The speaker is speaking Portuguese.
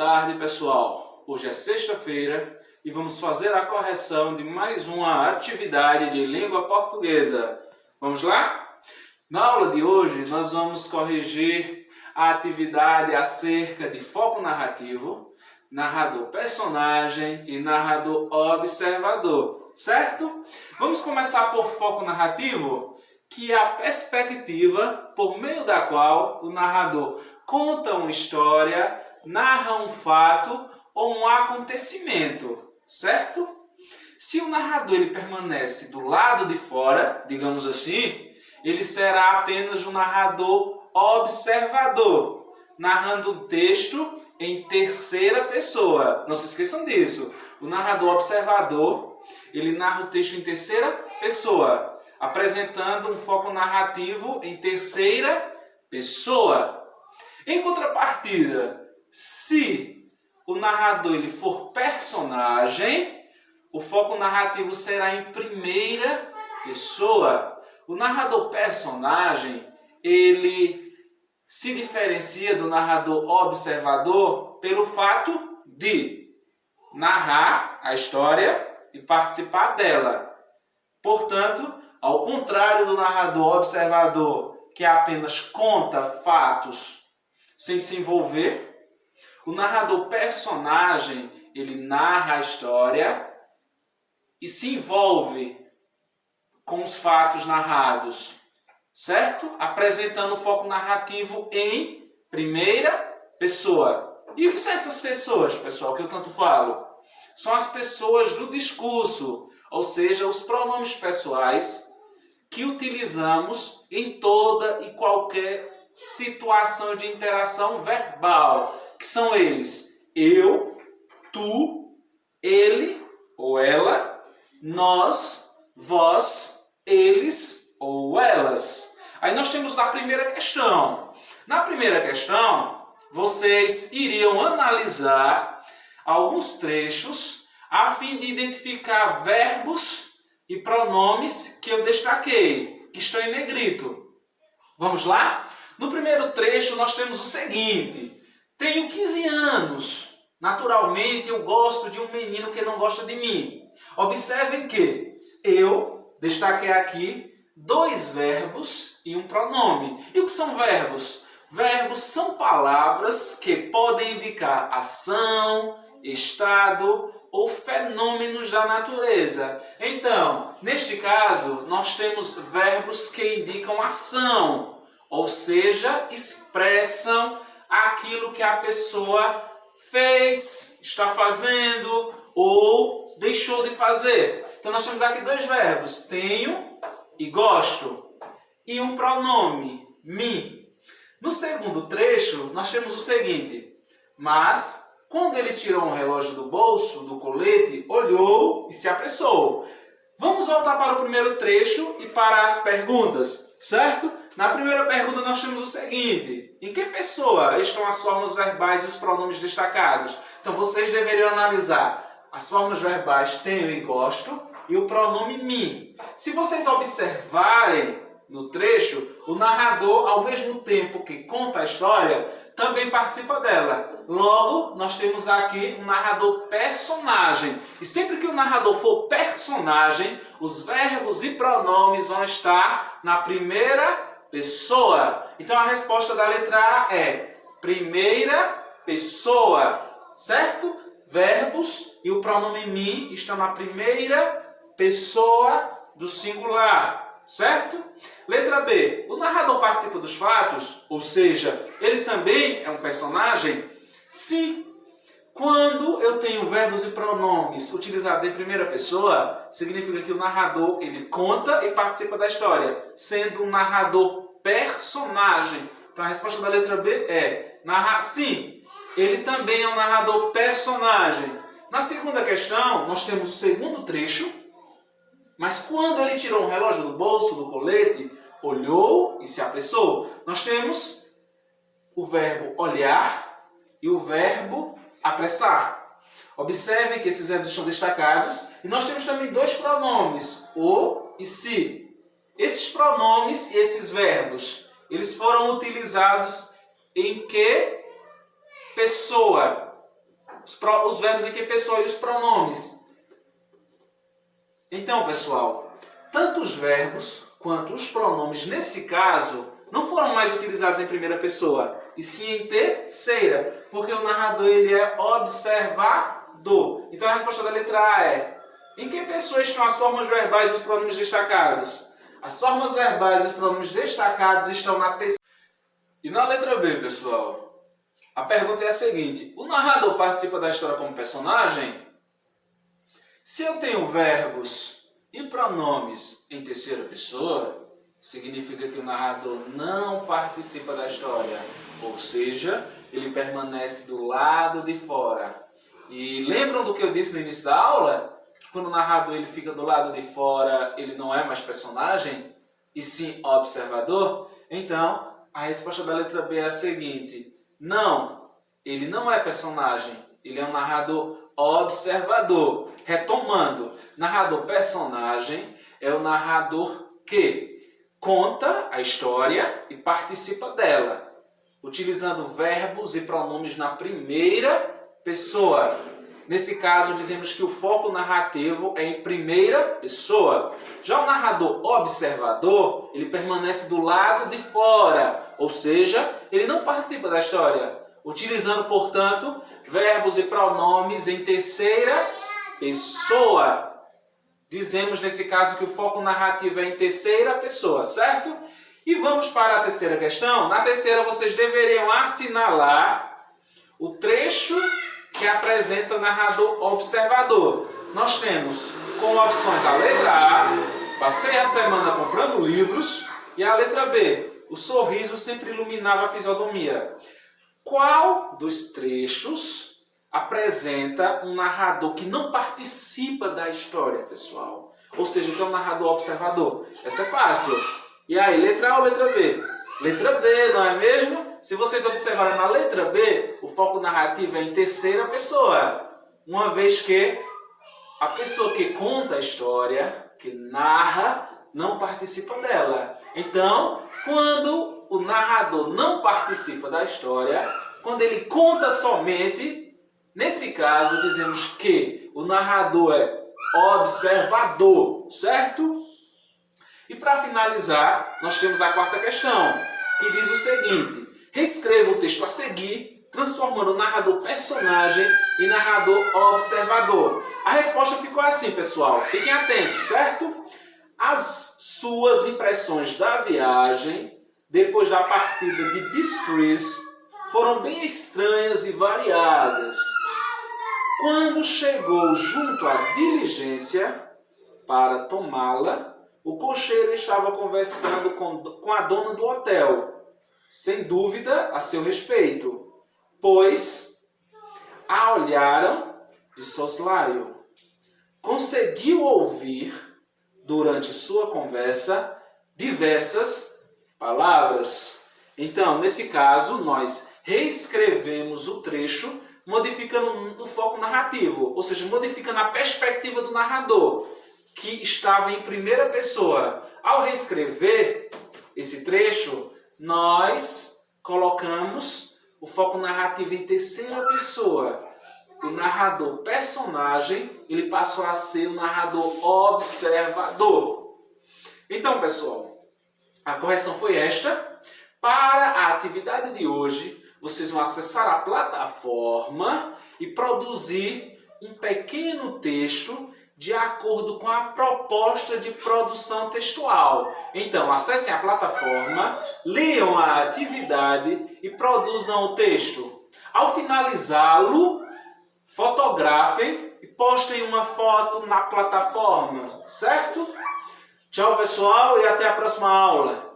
tarde, pessoal. Hoje é sexta-feira e vamos fazer a correção de mais uma atividade de língua portuguesa. Vamos lá? Na aula de hoje, nós vamos corrigir a atividade acerca de foco narrativo, narrador personagem e narrador observador, certo? Vamos começar por foco narrativo, que é a perspectiva por meio da qual o narrador conta uma história, narra um fato ou um acontecimento, certo? Se o narrador ele permanece do lado de fora, digamos assim, ele será apenas um narrador observador, narrando um texto em terceira pessoa. Não se esqueçam disso. O narrador observador, ele narra o texto em terceira pessoa, apresentando um foco narrativo em terceira pessoa. Em contrapartida, se o narrador ele for personagem, o foco narrativo será em primeira pessoa. O narrador personagem, ele se diferencia do narrador observador pelo fato de narrar a história e participar dela. Portanto, ao contrário do narrador observador, que apenas conta fatos sem se envolver, o narrador personagem, ele narra a história e se envolve com os fatos narrados, certo? Apresentando o foco narrativo em primeira pessoa. E o que são essas pessoas, pessoal, que eu tanto falo? São as pessoas do discurso, ou seja, os pronomes pessoais que utilizamos em toda e qualquer situação de interação verbal, que são eles: eu, tu, ele ou ela, nós, vós, eles ou elas. Aí nós temos a primeira questão. Na primeira questão, vocês iriam analisar alguns trechos a fim de identificar verbos e pronomes que eu destaquei, que estão em negrito. Vamos lá? No primeiro trecho nós temos o seguinte: tenho 15 anos. Naturalmente eu gosto de um menino que não gosta de mim. Observem que eu destaquei aqui dois verbos e um pronome. E o que são verbos? Verbos são palavras que podem indicar ação, estado ou fenômenos da natureza. Então, neste caso, nós temos verbos que indicam ação, ou seja, expressam aquilo que a pessoa fez, está fazendo ou deixou de fazer. Então nós temos aqui dois verbos, tenho e gosto, e um pronome, me. No segundo trecho, nós temos o seguinte: mas quando ele tirou um relógio do bolso, do colete, olhou e se apressou. Vamos voltar para o primeiro trecho e para as perguntas, certo? Na primeira pergunta nós temos o seguinte: em que pessoa estão as formas verbais e os pronomes destacados? Então vocês deveriam analisar as formas verbais tenho e gosto e o pronome me. Se vocês observarem no trecho, o narrador, ao mesmo tempo que conta a história, também participa dela. Logo, nós temos aqui um narrador personagem. E sempre que o narrador for personagem, os verbos e pronomes vão estar na primeira pessoa. Então a resposta da letra A é primeira pessoa, certo? Verbos e o pronome me estão na primeira pessoa do singular, certo? Letra B. O narrador participa dos fatos, ou seja, ele também é um personagem? Sim. Quando eu tenho verbos e pronomes utilizados em primeira pessoa, significa que o narrador ele conta e participa da história, sendo um narrador personagem. Então a resposta da letra B é sim. Ele também é um narrador personagem. Na segunda questão, nós temos o segundo trecho. Mas quando ele tirou um relógio do bolso, do colete, olhou e se apressou. Nós temos o verbo olhar e o verbo apressar. Observem que esses verbos estão destacados. E nós temos também dois pronomes, o e se. Esses pronomes e esses verbos, eles foram utilizados em que pessoa? os verbos em que pessoa e os pronomes. Então, pessoal, tanto os verbos quanto os pronomes, nesse caso, não foram mais utilizados em primeira pessoa, e sim em terceira, porque o narrador ele é observador. Então a resposta da letra A é: em que pessoa estão as formas verbais e os pronomes destacados? As formas verbais e os pronomes destacados estão na terceira. E na letra B, pessoal, a pergunta é a seguinte: o narrador participa da história como personagem? Se eu tenho verbos e pronomes em terceira pessoa, significa que o narrador não participa da história, ou seja, ele permanece do lado de fora. E lembram do que eu disse no início da aula? Que quando o narrador ele fica do lado de fora, ele não é mais personagem, e sim observador? Então, a resposta da letra B é a seguinte: não, ele não é personagem, ele é um narrador observador. Retomando, narrador personagem é o narrador que conta a história e participa dela, utilizando verbos e pronomes na primeira pessoa. Nesse caso, dizemos que o foco narrativo é em primeira pessoa. Já o narrador observador, ele permanece do lado de fora, ou seja, ele não participa da história, utilizando, portanto, verbos e pronomes em terceira pessoa. Dizemos nesse caso que o foco narrativo é em terceira pessoa, certo? E vamos para a terceira questão. Na terceira, vocês deveriam assinalar o trecho que apresenta o narrador observador. Nós temos como opções a letra A: passei a semana comprando livros, e a letra B: o sorriso sempre iluminava a fisionomia. Qual dos trechos apresenta um narrador que não participa da história, pessoal? Ou seja, que é um narrador observador. Essa é fácil. E aí, letra A ou letra B? Letra B, não é mesmo? Se vocês observarem na letra B, o foco narrativo é em terceira pessoa. Uma vez que a pessoa que conta a história, que narra, não participa dela. Então, quando o narrador não participa da história, quando ele conta somente, nesse caso, dizemos que o narrador é observador, certo? E para finalizar, nós temos a quarta questão, que diz o seguinte: reescreva o texto a seguir, transformando o narrador personagem em narrador observador. A resposta ficou assim, pessoal. Fiquem atentos, certo? As suas impressões da viagem, depois da partida de Bistris, foram bem estranhas e variadas. Quando chegou junto à diligência para tomá-la, o cocheiro estava conversando com a dona do hotel, sem dúvida a seu respeito, pois a olharam de soslaio. Conseguiu ouvir, durante sua conversa, diversas palavras. Então, nesse caso, nós reescrevemos o trecho, modificando o foco narrativo, ou seja, modificando a perspectiva do narrador, que estava em primeira pessoa. Ao reescrever esse trecho, nós colocamos o foco narrativo em terceira pessoa. O narrador personagem, ele passou a ser o narrador observador. Então, pessoal, a correção foi esta. Para a atividade de hoje, vocês vão acessar a plataforma e produzir um pequeno texto de acordo com a proposta de produção textual. Então, acessem a plataforma, leiam a atividade e produzam o texto. Ao finalizá-lo, fotografem e postem uma foto na plataforma, certo? Tchau, pessoal, e até a próxima aula.